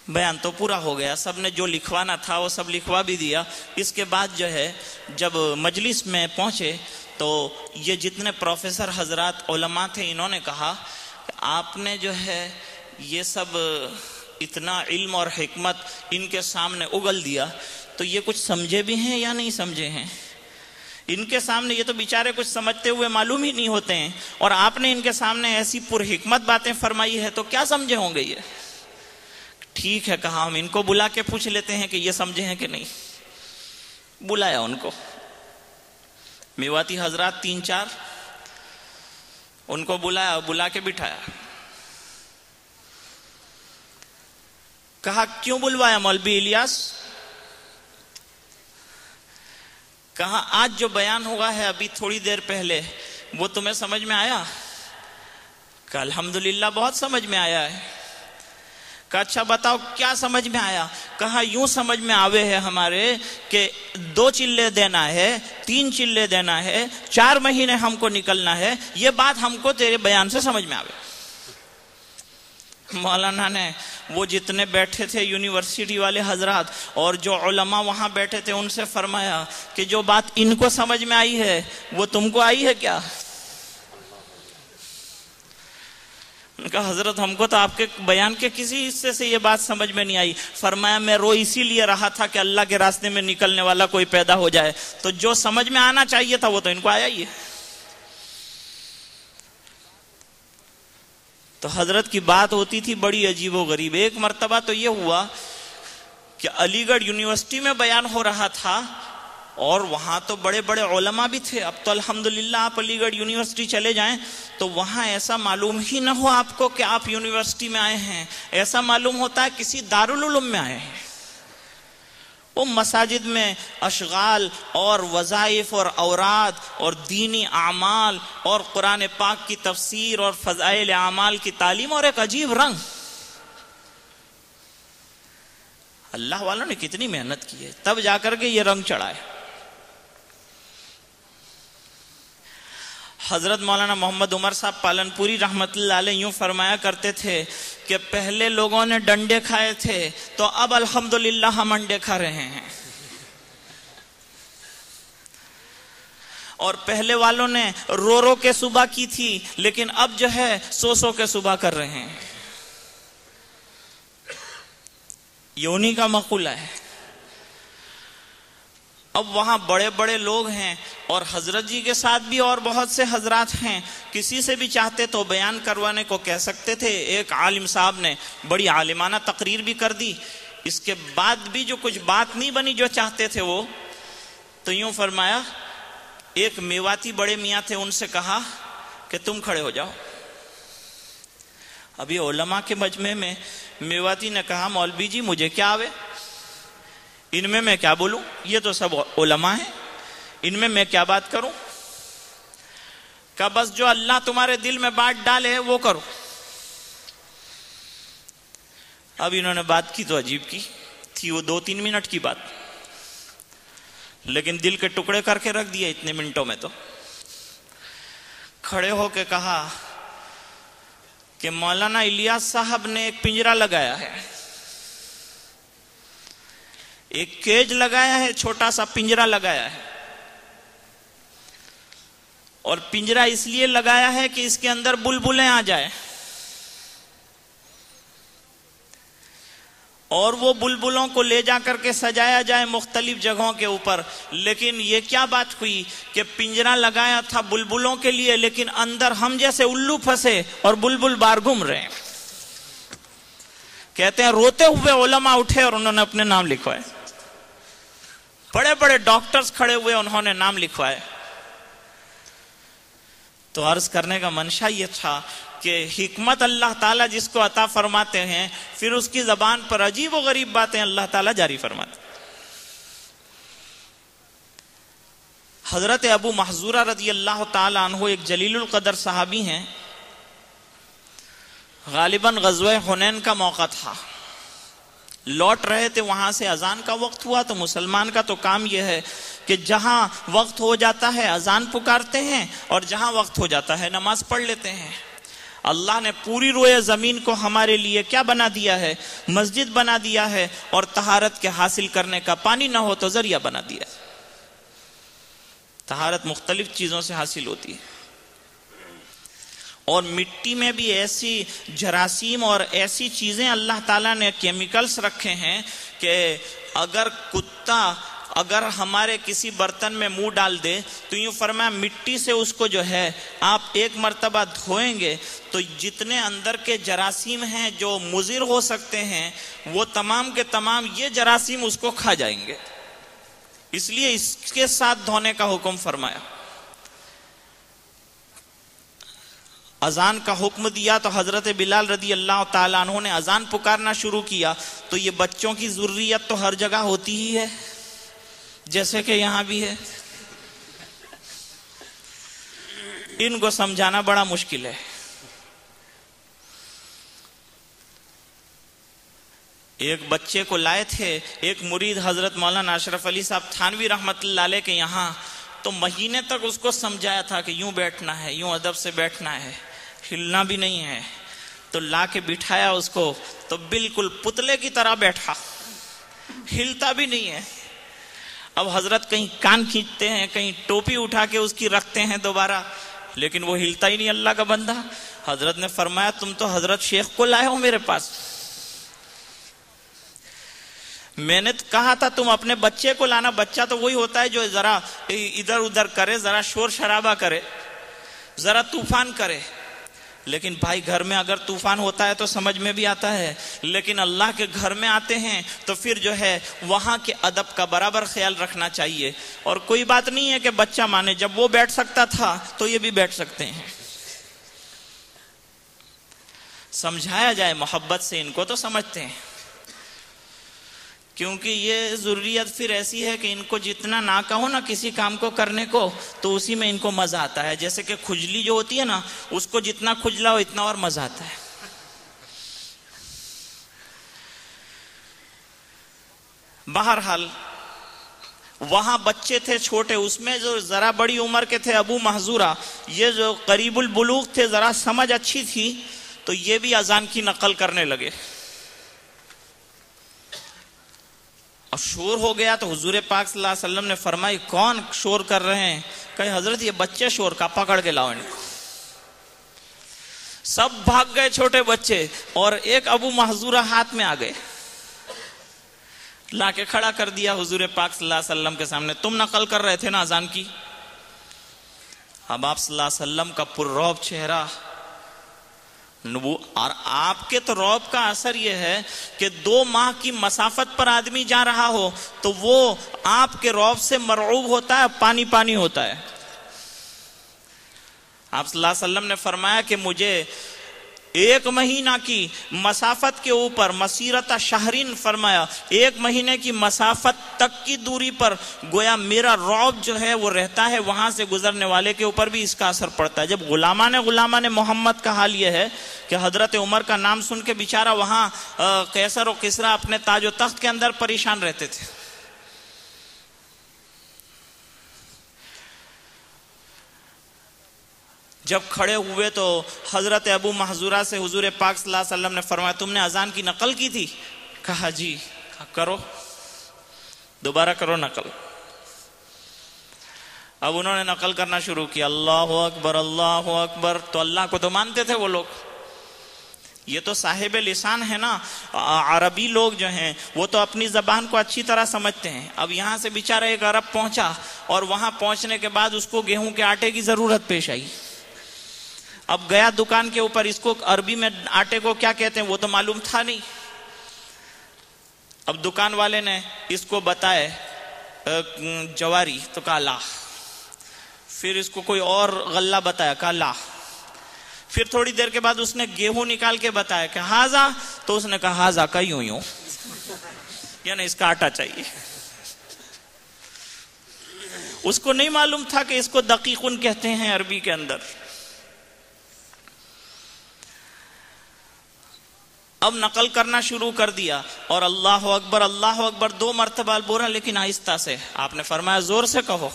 بیان تو پورا ہو گیا، سب نے جو لکھوانا تھا وہ سب لکھوا بھی دیا۔ اس کے بعد جو ہے جب مجلس میں پہنچے تو یہ جتنے پروفیسر حضرات علماء تھے انہوں نے کہا کہ آپ نے جو ہے یہ سب اتنا علم اور حکمت ان کے سامنے اگل دیا، تو یہ کچھ سمجھے بھی ہیں یا نہیں سمجھے ہیں؟ ان کے سامنے یہ تو بیچارے کچھ سمجھتے ہوئے معلوم ہی نہیں ہوتے ہیں، اور آپ نے ان کے سامنے ایسی پر حکمت باتیں فرمائی ہے تو کیا سمجھے ہوں گے یہ؟ ٹھیک ہے، کہا ہم ان کو بلا کے پوچھ لیتے ہیں کہ یہ سمجھے ہیں کہ نہیں۔ بلایا ان کو، میواتی حضرات 3-4 ان کو بلایا، بلا کے بٹھایا، کہا کیوں بلوایا مولوی الیاس؟ کہا آج جو بیان ہوا ہے ابھی تھوڑی دیر پہلے وہ تمہیں سمجھ میں آیا؟ کہا الحمدللہ بہت سمجھ میں آیا ہے۔ کہا اچھا بتاؤ کیا سمجھ میں آیا؟ کہا یوں سمجھ میں آوے ہے ہمارے کہ 2 چلے دینا ہے، 3 چلے دینا ہے، 4 مہینے ہم کو نکلنا ہے، یہ بات ہم کو تیرے بیان سے سمجھ میں آوے۔ مولانا نے وہ جتنے بیٹھے تھے یونیورسٹی والے حضرات اور جو علماء وہاں بیٹھے تھے ان سے فرمایا کہ جو بات ان کو سمجھ میں آئی ہے وہ تم کو آئی ہے کیا؟ ان کا حضرت ہم کو تو آپ کے بیان کے کسی حصے سے یہ بات سمجھ میں نہیں آئی۔ فرمایا میں رو اسی لیے رہا تھا کہ اللہ کے راستے میں نکلنے والا کوئی پیدا ہو جائے، تو جو سمجھ میں آنا چاہیے تھا وہ تو ان کو آیا ہی ہے۔ تو حضرت کی بات ہوتی تھی بڑی عجیب و غریب۔ ایک مرتبہ تو یہ ہوا کہ علی گڑھ یونیورسٹی میں بیان ہو رہا تھا اور وہاں تو بڑے بڑے علماء بھی تھے۔ اب تو الحمدللہ آپ علی گڑھ یونیورسٹی چلے جائیں تو وہاں ایسا معلوم ہی نہ ہو آپ کو کہ آپ یونیورسٹی میں آئے ہیں، ایسا معلوم ہوتا ہے کسی دارالعلوم میں آئے ہیں۔ وہ مساجد میں اشغال اور وظائف اور اوراد اور دینی اعمال اور قرآن پاک کی تفسیر اور فضائل اعمال کی تعلیم اور ایک عجیب رنگ۔ اللہ والوں نے کتنی محنت کی ہے تب جا کر کے یہ رنگ چڑھا ہے۔ حضرت مولانا محمد عمر صاحب پالنپوری رحمت اللہ علیہ یوں فرمایا کرتے تھے کہ پہلے لوگوں نے ڈنڈے کھائے تھے تو اب الحمدللہ ہم انڈے کھا رہے ہیں، اور پہلے والوں نے رو رو کے صبح کی تھی لیکن اب جو ہے سو سو کے صبح کر رہے ہیں۔ یہ انہی کا مقولہ ہے۔ اب وہاں بڑے بڑے لوگ ہیں اور حضرت جی کے ساتھ بھی اور بہت سے حضرات ہیں، کسی سے بھی چاہتے تو بیان کروانے کو کہہ سکتے تھے۔ ایک عالم صاحب نے بڑی عالمانہ تقریر بھی کر دی، اس کے بعد بھی جو کچھ بات نہیں بنی جو چاہتے تھے وہ، تو یوں فرمایا، ایک میواتی بڑے میاں تھے ان سے کہا کہ تم کھڑے ہو جاؤ۔ ابھی علماء کے مجمع میں میواتی نے کہا مولوی جی مجھے کیا آوے، ان میں کیا بولوں، یہ تو سب علماء ہیں، ان میں کیا بات کروں؟ کہ بس جو اللہ تمہارے دل میں بات ڈالے وہ کرو۔ اب انہوں نے بات کی تو عجیب کی تھی، وہ 2-3 منٹ کی بات، لیکن دل کے ٹکڑے کر کے رکھ دیے اتنے منٹوں میں۔ تو کھڑے ہو کے کہا کہ مولانا الیاس صاحب نے ایک پنجرہ لگایا ہے، ایک کیج لگایا ہے، چھوٹا سا پنجرہ لگایا ہے، اور پنجرہ اس لیے لگایا ہے کہ اس کے اندر بلبلیں آ جائیں، اور وہ بلبلوں کو لے جا کر کے سجایا جائے مختلف جگہوں کے اوپر۔ لیکن یہ کیا بات ہوئی کہ پنجرہ لگایا تھا بلبلوں کے لیے، لیکن اندر ہم جیسے الو پھنسے اور بلبل باہر گھوم رہے ہیں۔ کہتے ہیں روتے ہوئے علماء اٹھے اور انہوں نے اپنے نام لکھوائے، بڑے بڑے ڈاکٹرز کھڑے ہوئے انہوں نے نام لکھوائے۔ تو عرض کرنے کا منشا یہ تھا کہ حکمت اللہ تعالیٰ جس کو عطا فرماتے ہیں پھر اس کی زبان پر عجیب و غریب باتیں اللہ تعالیٰ جاری فرماتے ہیں۔ حضرت ابو محذورہ رضی اللہ تعالیٰ عنہ ایک جلیل القدر صحابی ہیں، غالباً غزوہ حنین کا موقع تھا، لوٹ رہے تھے وہاں سے، اذان کا وقت ہوا تو مسلمان کا تو کام یہ ہے کہ جہاں وقت ہو جاتا ہے اذان پکارتے ہیں اور جہاں وقت ہو جاتا ہے نماز پڑھ لیتے ہیں۔ اللہ نے پوری روئے زمین کو ہمارے لیے کیا بنا دیا ہے؟ مسجد بنا دیا ہے، اور طہارت کے حاصل کرنے کا پانی نہ ہو تو ذریعہ بنا دیا ہے۔ طہارت مختلف چیزوں سے حاصل ہوتی ہے، اور مٹی میں بھی ایسی جراثیم اور ایسی چیزیں اللہ تعالیٰ نے کیمیکلز رکھے ہیں کہ اگر ہمارے کسی برتن میں منہ ڈال دے تو یوں فرمایا مٹی سے اس کو جو ہے آپ ایک مرتبہ دھوئیں گے تو جتنے اندر کے جراثیم ہیں جو مضر ہو سکتے ہیں وہ تمام کے تمام یہ جراثیم اس کو کھا جائیں گے، اس لیے اس کے ساتھ دھونے کا حکم فرمایا۔ اذان کا حکم دیا تو حضرت بلال رضی اللہ تعالیٰ عنہ نے اذان پکارنا شروع کیا، تو یہ بچوں کی ضروریت تو ہر جگہ ہوتی ہی ہے، جیسے کہ یہاں بھی ہے، ان کو سمجھانا بڑا مشکل ہے۔ ایک بچے کو لائے تھے ایک مرید حضرت مولانا اشرف علی صاحب تھانوی رحمت اللہ علیہ کے یہاں، تو مہینے تک اس کو سمجھایا تھا کہ یوں بیٹھنا ہے، یوں ادب سے بیٹھنا ہے، ہلنا بھی نہیں ہے، تو لا کے بٹھایا اس کو تو بالکل پتلے کی طرح بیٹھا، ہلتا بھی نہیں ہے۔ اب حضرت کہیں کان کھینچتے ہیں، کہیں ٹوپی اٹھا کے اس کی رکھتے ہیں دوبارہ، لیکن وہ ہلتا ہی نہیں اللہ کا بندہ۔ حضرت نے فرمایا تم تو حضرت شیخ کو لائے ہو میرے پاس، میں نے کہا تھا تم اپنے بچے کو لانا، بچہ تو وہی ہوتا ہے جو ذرا ادھر ادھر کرے، ذرا شور شرابہ کرے، ذرا طوفان کرے، لیکن بھائی گھر میں اگر طوفان ہوتا ہے تو سمجھ میں بھی آتا ہے، لیکن اللہ کے گھر میں آتے ہیں تو پھر جو ہے وہاں کے ادب کا برابر خیال رکھنا چاہیے۔ اور کوئی بات نہیں ہے کہ بچہ مانے، جب وہ بیٹھ سکتا تھا تو یہ بھی بیٹھ سکتے ہیں، سمجھایا جائے محبت سے، ان کو تو سمجھتے ہیں، کیونکہ یہ ضروریت پھر ایسی ہے کہ ان کو جتنا نہ کہو نا کسی کام کو کرنے کو تو اسی میں ان کو مزہ آتا ہے، جیسے کہ کھجلی جو ہوتی ہے نا اس کو جتنا کھجلاؤ اتنا اور مزہ آتا ہے۔ بہرحال وہاں بچے تھے چھوٹے، اس میں جو ذرا بڑی عمر کے تھے ابو محذورہ، یہ جو قریب البلوغ تھے، ذرا سمجھ اچھی تھی، تو یہ بھی اذان کی نقل کرنے لگے۔ اب شور ہو گیا تو حضور پاک صلی اللہ علیہ وسلم نے فرمائی کون شور کر رہے ہیں؟ کہ حضرت یہ بچے شور کا، پکڑ کے لاؤ ان کو۔ سب بھاگ گئے چھوٹے بچے، اور ایک ابو محذورہ ہاتھ میں آ گئے، لا کے کھڑا کر دیا حضور پاک صلی اللہ علیہ وسلم کے سامنے۔ تم نقل کر رہے تھے نا اذان کی؟ اب آپ صلی اللہ علیہ وسلم کا پررعب چہرہ، اور آپ کے تو رعب کا اثر یہ ہے کہ 2 ماہ کی مسافت پر آدمی جا رہا ہو تو وہ آپ کے رعب سے مرعوب ہوتا ہے، پانی پانی ہوتا ہے۔ آپ صلی اللہ علیہ وسلم نے فرمایا کہ مجھے 1 مہینہ کی مسافت کے اوپر، مسیرت شہرین فرمایا، 1 مہینے کی مسافت تک کی دوری پر گویا میرا رعب جو ہے وہ رہتا ہے، وہاں سے گزرنے والے کے اوپر بھی اس کا اثر پڑتا ہے۔ جب غلامان محمد کا حال یہ ہے کہ حضرت عمر کا نام سن کے بیچارہ وہاں قیصر و کسریٰ اپنے تاج و تخت کے اندر پریشان رہتے تھے۔ جب کھڑے ہوئے تو حضرت ابو محذورہ سے حضور پاک صلی اللہ علیہ وسلم نے فرمایا تم نے اذان کی نقل کی تھی؟ کہا جی۔ کرو، دوبارہ کرو نقل۔ اب انہوں نے نقل کرنا شروع کیا، اللہ اکبر اللہ اکبر۔ تو اللہ کو تو مانتے تھے وہ لوگ، یہ تو صاحب لسان ہے نا، عربی لوگ جو ہیں وہ تو اپنی زبان کو اچھی طرح سمجھتے ہیں۔ اب یہاں سے بیچارہ ایک عرب پہنچا، اور وہاں پہنچنے کے بعد اس کو گیہوں کے آٹے کی ضرورت پیش آئی۔ اب گیا دکان کے اوپر، اس کو عربی میں آٹے کو کیا کہتے ہیں وہ تو معلوم تھا نہیں۔ اب دکان والے نے اس کو بتائے جواری، تو کہا لا۔ پھر اس کو کوئی اور غلہ بتایا، کہا لا۔ پھر تھوڑی دیر کے بعد اس نے گیہوں نکال کے بتایا کہ ہاذا، تو اس نے کہا ہاذا کا یوں یعنی اس کا آٹا چاہیے۔ اس کو نہیں معلوم تھا کہ اس کو دقیقن کہتے ہیں عربی کے اندر۔ اب نقل کرنا شروع کر دیا، اور اللہ اکبر 2 مرتبہ بولا، لیکن آہستہ سے۔ آپ نے فرمایا زور سے کہو۔